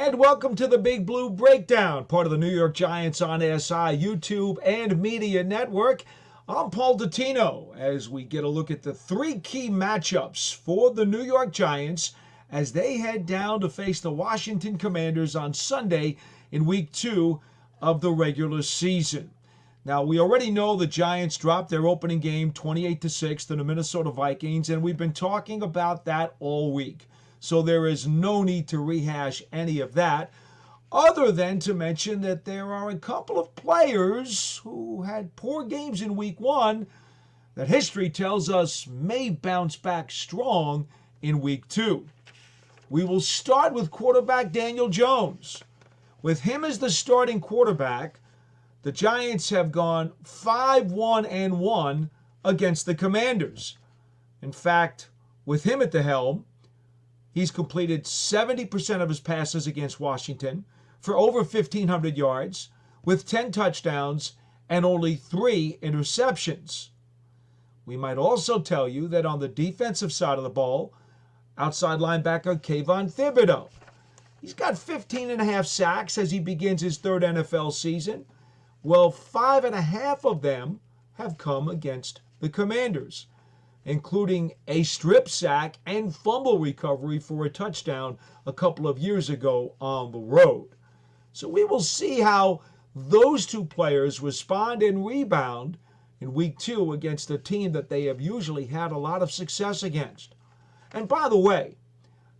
And welcome to the Big Blue Breakdown, part of the New York Giants on SI, YouTube, and Media Network. I'm Paul Dottino as we get a look at the three key matchups for the New York Giants as they head down to face the Washington Commanders on Sunday in Week 2 of the regular season. Now, we already know the Giants dropped their opening game 28-6 to the Minnesota Vikings, and we've been talking about that all week. So there is no need to rehash any of that, other than to mention that there are a couple of players who had poor games in Week 1 that history tells us may bounce back strong in Week 2. We will start with quarterback Daniel Jones. With him as the starting quarterback, the Giants have gone 5-1-1 against the Commanders. In fact, with him at the helm, he's completed 70% of his passes against Washington for over 1,500 yards, with 10 touchdowns and only 3 interceptions. We might also tell you that on the defensive side of the ball, outside linebacker Kayvon Thibodeaux, he's got 15.5 sacks as he begins his third NFL season. Well, 5.5 of them have come against the Commanders, including a strip sack and fumble recovery for a touchdown a couple of years ago on the road. So we will see how those two players respond and rebound in Week 2 against a team that they have usually had a lot of success against. And by the way,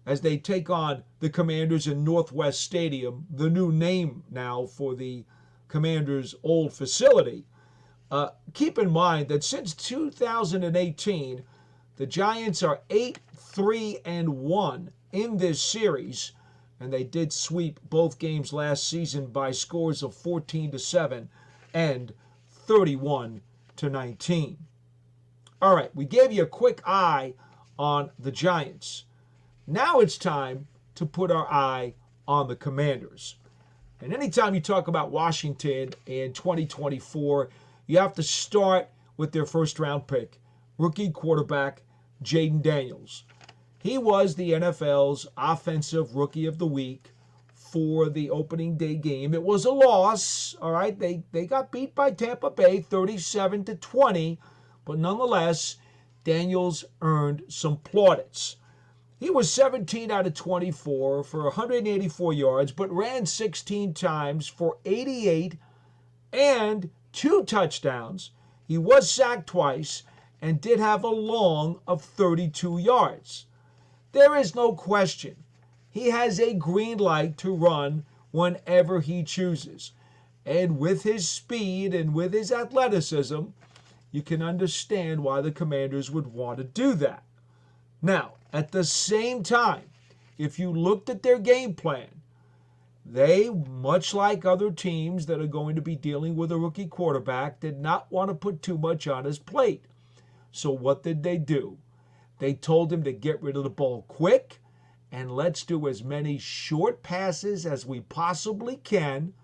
as they take on the Commanders in Northwest Stadium, the new name now for the Commanders' old facility, keep in mind that since 2018, the Giants are 8-3-1 in this series, and they did sweep both games last season by scores of 14-7 and 31-19. All right, we gave you a quick eye on the Giants. Now it's time to put our eye on the Commanders. And anytime you talk about Washington in 2024, you have to start with their first-round pick, rookie quarterback Jayden Daniels. He was the NFL's Offensive Rookie of the Week for the opening day game. It was a loss, all right? They got beat by Tampa Bay 37-20, but nonetheless, Daniels earned some plaudits. He was 17 out of 24 for 184 yards, but ran 16 times for 88 and 2 touchdowns. He was sacked twice and did have a long of 32 yards. There is no question. He has a green light to run whenever he chooses. And with his speed and with his athleticism, you can understand why the Commanders would want to do that. Now, at the same time, if you looked at their game plan, they, much like other teams that are going to be dealing with a rookie quarterback, did not want to put too much on his plate. So what did they do? They told him to get rid of the ball quick and let's do as many short passes as we possibly can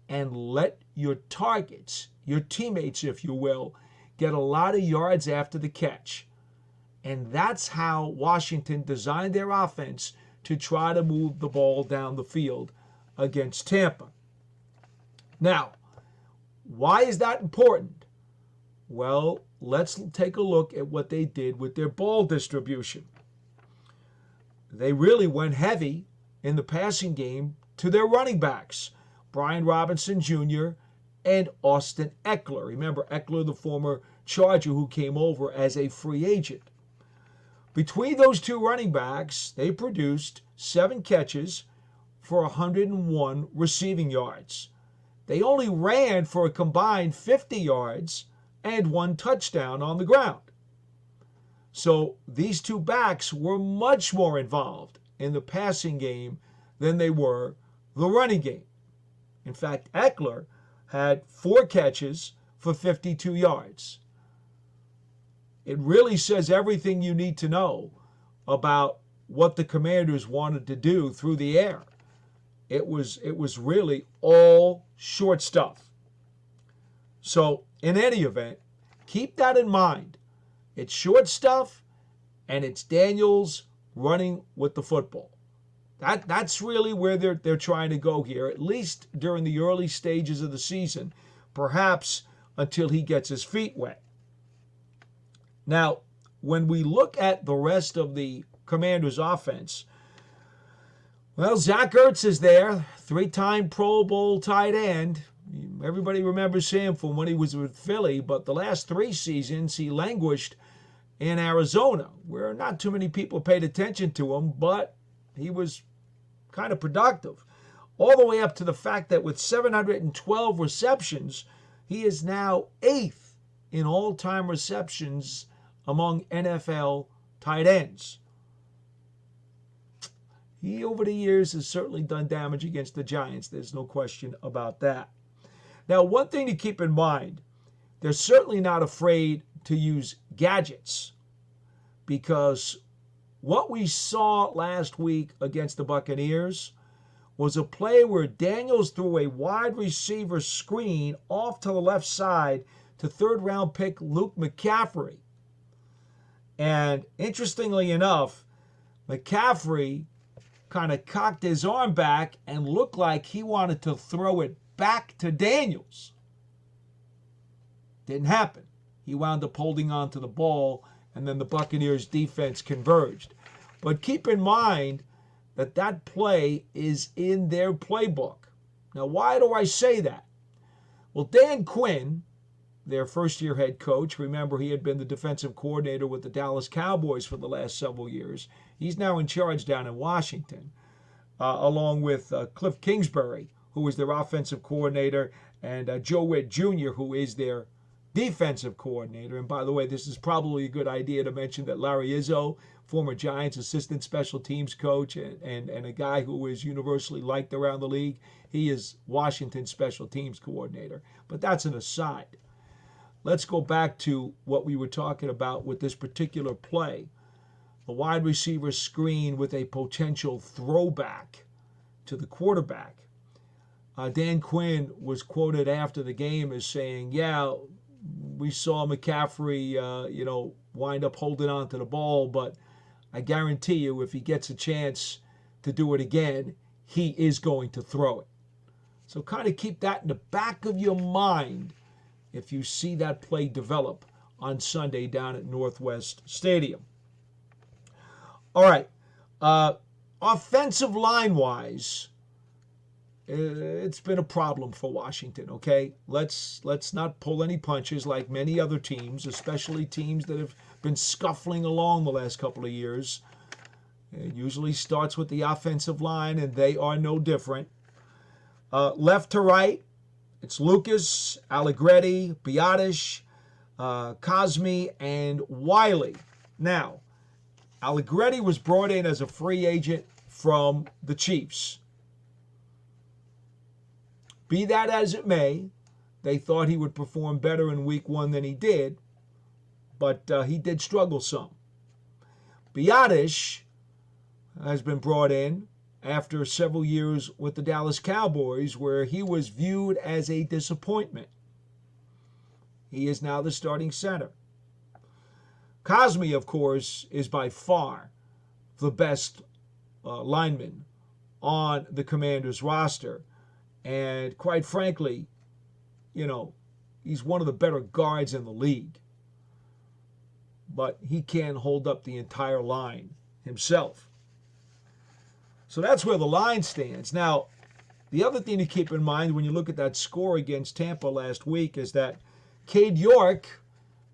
and let your targets, your teammates, if you will, get a lot of yards after the catch. And that's how Washington designed their offense to try to move the ball down the field against Tampa. Now, why is that important? Well, let's take a look at what they did with their ball distribution. They really went heavy in the passing game to their running backs, Brian Robinson Jr. and Austin Ekeler. Remember, Ekeler, the former Charger who came over as a free agent. Between those two running backs, they produced 7 catches for 101 receiving yards. They only ran for a combined 50 yards and 1 touchdown on the ground. So these two backs were much more involved in the passing game than they were the running game. In fact, Ekeler had 4 catches for 52 yards. It really says everything you need to know about what the Commanders wanted to do through the air. It was really all short stuff. So in any event, keep that in mind. It's short stuff, and it's Daniels running with the football. That's really where they're trying to go here, at least during the early stages of the season, perhaps until he gets his feet wet. Now, when we look at the rest of the Commanders' offense, well, Zack Herz is there, three-time Pro Bowl tight end. Everybody remembers him from when he was with Philly, but the last 3 seasons he languished in Arizona, where not too many people paid attention to him, but he was kind of productive. All the way up to the fact that with 712 receptions, he is now 8th in all-time receptions among NFL tight ends. He, over the years, has certainly done damage against the Giants. There's no question about that. Now, one thing to keep in mind, they're certainly not afraid to use gadgets, because what we saw last week against the Buccaneers was a play where Daniels threw a wide receiver screen off to the left side to third-round pick Luke McCaffrey. And interestingly enough, McCaffrey kind of cocked his arm back and looked like he wanted to throw it back to Daniels. Didn't happen. He wound up holding on to the ball, and then the Buccaneers defense converged. But keep in mind that that play is in their playbook. Now, why do I say that? Well, Dan Quinn, their first-year head coach, remember he had been the defensive coordinator with the Dallas Cowboys for the last several years. He's now in charge down in Washington, along with Cliff Kingsbury, who is their offensive coordinator, and Joe Witt Jr., who is their defensive coordinator. And by the way, this is probably a good idea to mention that Larry Izzo, former Giants assistant special teams coach and a guy who is universally liked around the league, he is Washington's special teams coordinator. But that's an aside. Let's go back to what we were talking about with this particular play. A wide receiver screen with a potential throwback to the quarterback. Dan Quinn was quoted after the game as saying, yeah, we saw McCaffrey, wind up holding on to the ball, but I guarantee you if he gets a chance to do it again, he is going to throw it. So kind of keep that in the back of your mind if you see that play develop on Sunday down at Northwest Stadium. All right. Offensive line-wise, it's been a problem for Washington, okay? Let's not pull any punches like many other teams, especially teams that have been scuffling along the last couple of years. It usually starts with the offensive line, and they are no different. Left to right, it's Lucas, Allegretti, Biadasz, Cosmi, and Wiley. Now, Allegretti was brought in as a free agent from the Chiefs. Be that as it may, they thought he would perform better in week 1 than he did, but he did struggle some. Biadasz has been brought in after several years with the Dallas Cowboys, where he was viewed as a disappointment. He is now the starting center. Cosmi, of course, is by far the best lineman on the Commanders roster. And quite frankly, he's one of the better guards in the league. But he can't hold up the entire line himself. So that's where the line stands. Now, the other thing to keep in mind when you look at that score against Tampa last week is that Cade York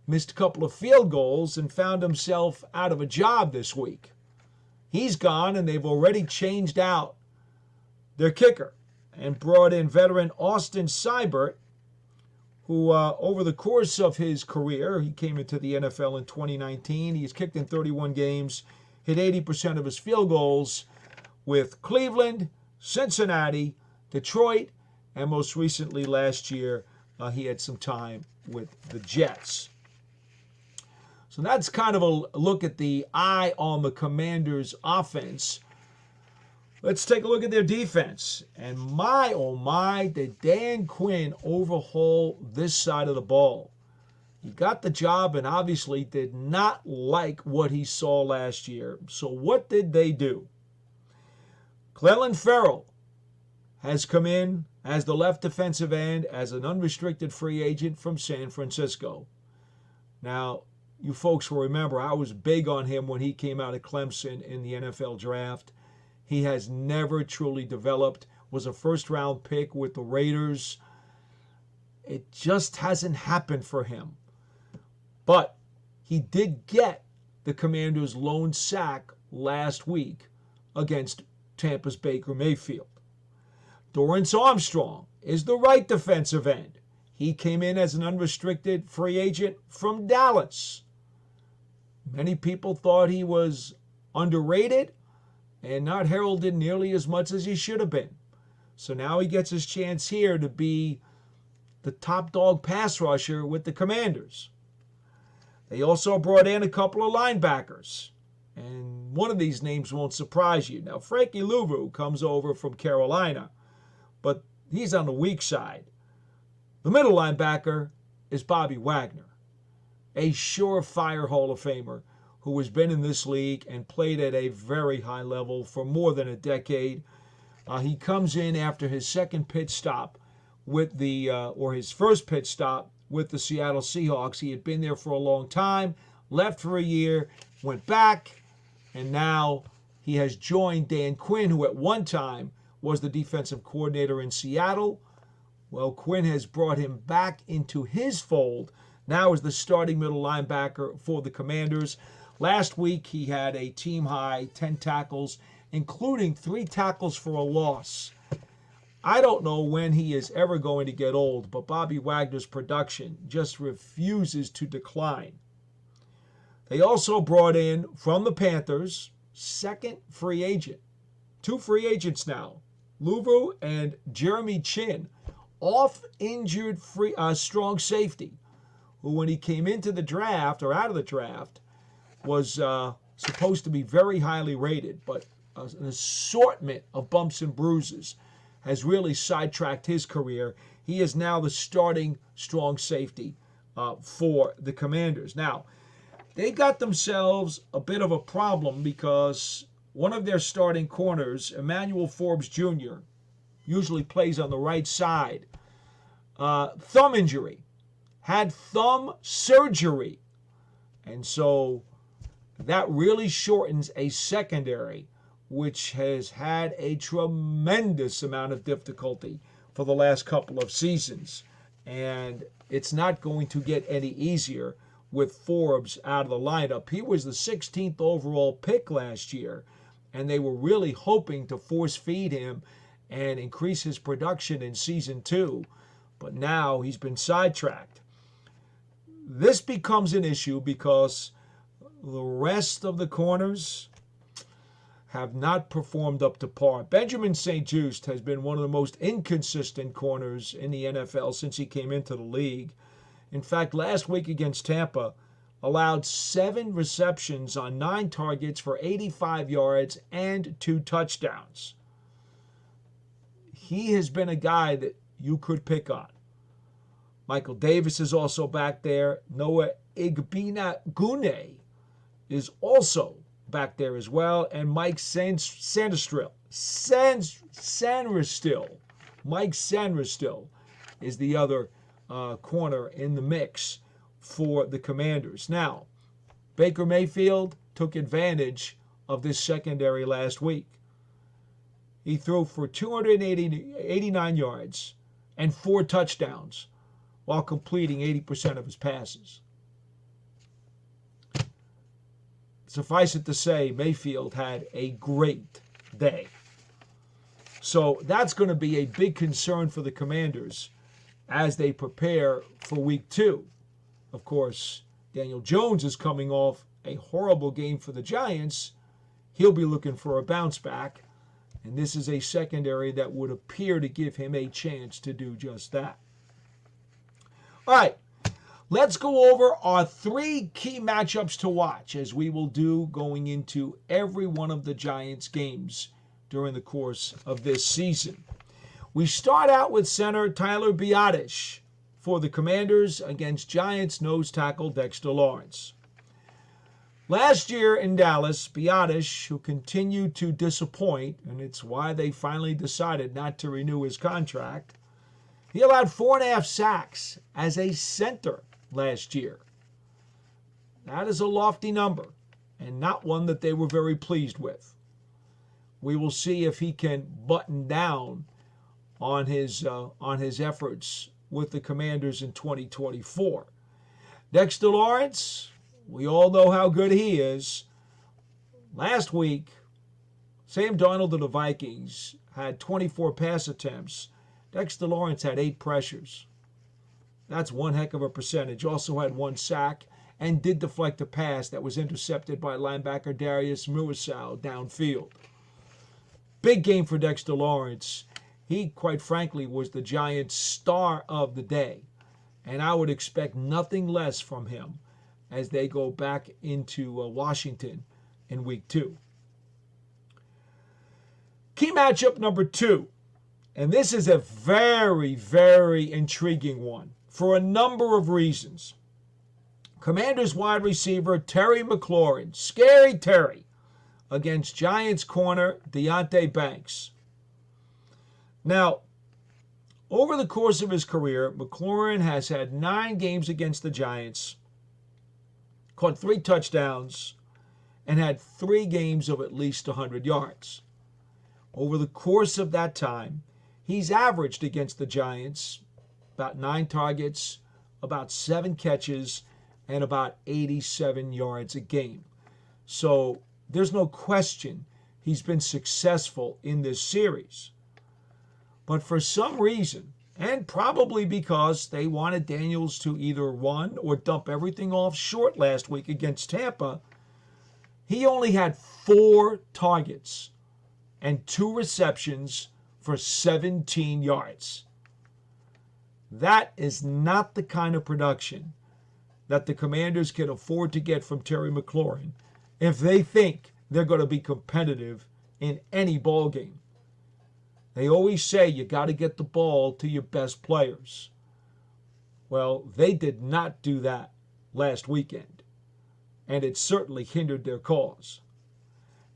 missed a couple of field goals and found himself out of a job this week. He's gone, and they've already changed out their kicker and brought in veteran Austin Seibert, who over the course of his career, he came into the NFL in 2019. He's kicked in 31 games, hit 80% of his field goals with Cleveland, Cincinnati, Detroit, and most recently last year, he had some time with the Jets. So that's kind of a look at the eye on the Commanders' offense. Let's take a look at their defense. And my, oh my, did Dan Quinn overhaul this side of the ball. He got the job and obviously did not like what he saw last year. So what did they do? Clelin Ferrell has come in as the left defensive end as an unrestricted free agent from San Francisco. Now, you folks will remember I was big on him when he came out of Clemson in the NFL draft. He has never truly developed, was a first-round pick with the Raiders. It just hasn't happened for him. But he did get the Commanders' lone sack last week against Tampa's Baker Mayfield. Dorrance Armstrong is the right defensive end. He came in as an unrestricted free agent from Dallas. Many people thought he was underrated and not heralded nearly as much as he should have been. So now he gets his chance here to be the top dog pass rusher with the Commanders. They also brought in a couple of linebackers, and one of these names won't surprise you. Now, Frankie Louvu comes over from Carolina, but he's on the weak side. The middle linebacker is Bobby Wagner, a surefire Hall of Famer who has been in this league and played at a very high level for more than a decade. He comes in after his second pit stop with his first pit stop with the Seattle Seahawks. He had been there for a long time, left for a year, went back, and now he has joined Dan Quinn, who at one time was the defensive coordinator in Seattle. Well, Quinn has brought him back into his fold, now as the starting middle linebacker for the Commanders. Last week, he had a team-high 10 tackles, including 3 tackles for a loss. I don't know when he is ever going to get old, but Bobby Wagner's production just refuses to decline. They also brought in, from the Panthers, second free agent. 2 free agents now, Louvu and Jeremy Chin, off-injured strong safety, who when he came into the draft, or out of the draft, was supposed to be very highly rated, but an assortment of bumps and bruises has really sidetracked his career. He is now the starting strong safety for the Commanders. Now, they got themselves a bit of a problem because one of their starting corners, Emmanuel Forbes Jr., usually plays on the right side, thumb injury, had thumb surgery. And so that really shortens a secondary, which has had a tremendous amount of difficulty for the last couple of seasons. And it's not going to get any easier with Forbes out of the lineup. He was the 16th overall pick last year, and they were really hoping to force feed him and increase his production in season 2. But now he's been sidetracked. This becomes an issue because the rest of the corners have not performed up to par. Benjamin St-Juste has been one of the most inconsistent corners in the NFL since he came into the league. In fact, last week against Tampa, allowed 7 receptions on 9 targets for 85 yards and 2 touchdowns. He has been a guy that you could pick on. Michael Davis is also back there. Noah Igbinoghene is also back there as well. And Mike Sanderstill. Mike Sanderstill is the other corner in the mix for the Commanders. Now, Baker Mayfield took advantage of this secondary last week. He threw for 289 yards and 4 touchdowns while completing 80% of his passes. Suffice it to say, Mayfield had a great day. So that's going to be a big concern for the Commanders as they prepare for week 2. Of course, Daniel Jones is coming off a horrible game for the Giants. He'll be looking for a bounce back. And this is a secondary that would appear to give him a chance to do just that. All right, let's go over our 3 key matchups to watch, as we will do going into every one of the Giants games during the course of this season. We start out with center Tyler Biadasz for the Commanders against Giants nose tackle Dexter Lawrence. Last year in Dallas, Biotish, who continued to disappoint, and it's why they finally decided not to renew his contract, he allowed 4.5 sacks as a center last year. That is a lofty number, and not one that they were very pleased with. We will see if he can button down on his efforts with the Commanders in 2024. Dexter Lawrence, we all know how good he is. Last week, Sam Darnold of the Vikings had 24 pass attempts. Dexter Lawrence had 8 pressures. That's one heck of a percentage. Also had 1 sack and did deflect a pass that was intercepted by linebacker Darius Muasau downfield. Big game for Dexter Lawrence. He, quite frankly, was the Giants' star of the day. And I would expect nothing less from him as they go back into Washington in week 2. Key matchup number 2. And this is a very, very intriguing one for a number of reasons. Commanders wide receiver Terry McLaurin, Scary Terry, against Giants corner Deonte Banks. Now, over the course of his career, McLaurin has had 9 games against the Giants, caught 3 touchdowns, and had 3 games of at least 100 yards. Over the course of that time, he's averaged against the Giants about 9 targets, about 7 catches, and about 87 yards a game. So there's no question he's been successful in this series. But for some reason, and probably because they wanted Daniels to either run or dump everything off short last week against Tampa, he only had 4 targets and 2 receptions for 17 yards. That is not the kind of production that the Commanders can afford to get from Terry McLaurin if they think they're going to be competitive in any ball game. They always say you got to get the ball to your best players. Well, they did not do that last weekend, and it certainly hindered their cause.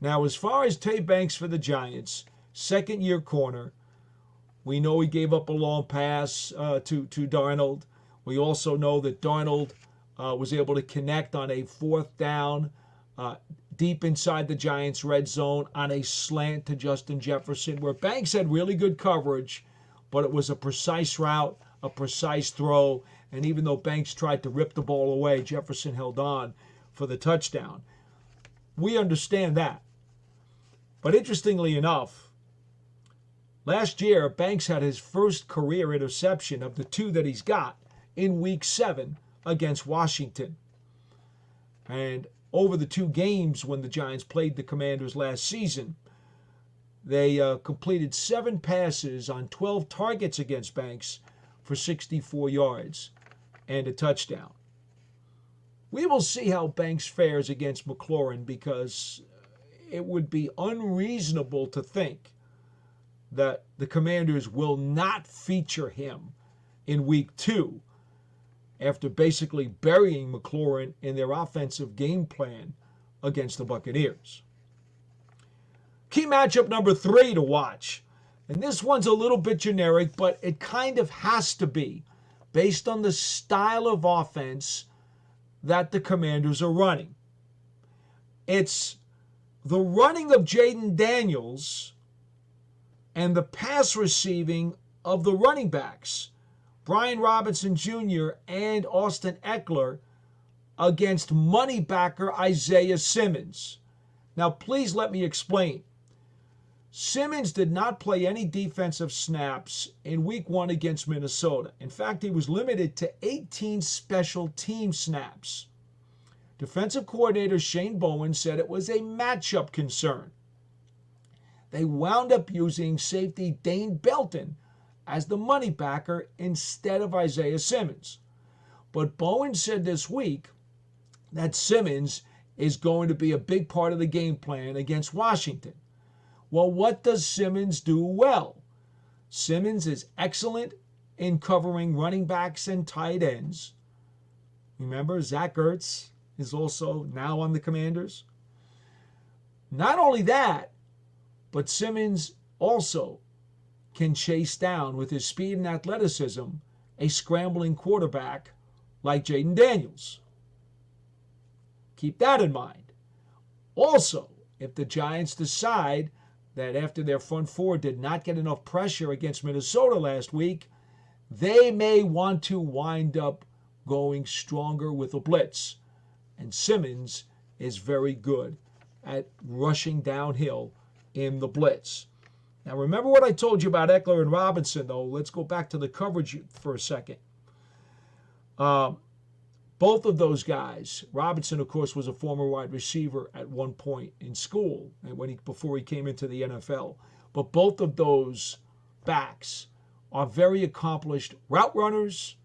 Now, as far as Tay Banks for the Giants, second-year corner, we know he gave up a long pass to Darnold. We also know that Darnold was able to connect on a 4th down deep inside the Giants' red zone on a slant to Justin Jefferson, where Banks had really good coverage, but it was a precise route, a precise throw, and even though Banks tried to rip the ball away, Jefferson held on for the touchdown. We understand that. But interestingly enough, last year, Banks had his first career interception of the 2 that he's got in Week 7 against Washington. And over the 2 games when the Giants played the Commanders last season, they completed 7 passes on 12 targets against Banks for 64 yards and a touchdown. We will see how Banks fares against McLaurin, because it would be unreasonable to think that the Commanders will not feature him in Week 2 after basically burying McLaurin in their offensive game plan against the Buccaneers. Key matchup number 3 to watch. And this one's a little bit generic, but it kind of has to be based on the style of offense that the Commanders are running. It's the running of Jaden Daniels and the pass receiving of the running backs, Brian Robinson Jr. and Austin Eckler, against money backer Isaiah Simmons. Now, please let me explain. Simmons did not play any defensive snaps in Week 1 against Minnesota. In fact, he was limited to 18 special team snaps. Defensive coordinator Shane Bowen said it was a matchup concern. They wound up using safety Dane Belton as the money backer instead of Isaiah Simmons. But Bowen said this week that Simmons is going to be a big part of the game plan against Washington. Well, what does Simmons do well? Simmons is excellent in covering running backs and tight ends. Remember Zack Herz is also now on the Commanders. Not only that, but Simmons also can chase down with his speed and athleticism a scrambling quarterback like Jaden Daniels. Keep that in mind. Also, if the Giants decide that after their front four did not get enough pressure against Minnesota last week, they may want to wind up going stronger with a blitz. And Simmons is very good at rushing downhill in the blitz. Now remember what I told you about Eckler and Robinson, though. Let's go back to the coverage for a second. Both of those guys, Robinson, of course, was a former wide receiver at one point in school and before he came into the NFL. But both of those backs are very accomplished route runners.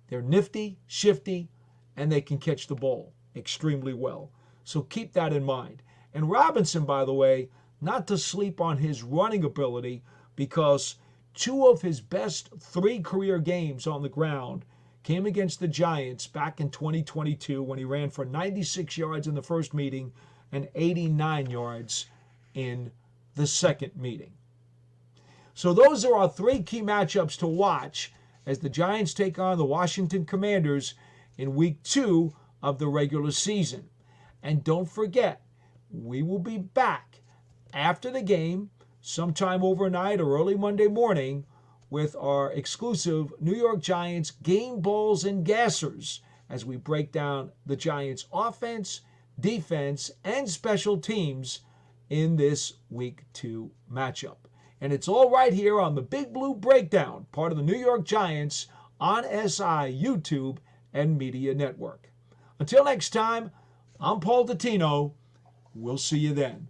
They're nifty, shifty, and they can catch the ball extremely well. So keep that in mind. And Robinson, by the way, not to sleep on his running ability, because 2 of his best 3 career games on the ground came against the Giants back in 2022 when he ran for 96 yards in the first meeting and 89 yards in the second meeting. So those are our 3 key matchups to watch as the Giants take on the Washington Commanders in week 2 of the regular season. And don't forget, we will be back after the game sometime overnight or early Monday morning with our exclusive New York Giants game balls and gassers as we break down the Giants offense, defense, and special teams in this week 2 matchup. And it's all right here on the Big Blue Breakdown, part of the New York Giants on SI, YouTube, and Media Network. Until next time, I'm Paul Dottino. We'll see you then.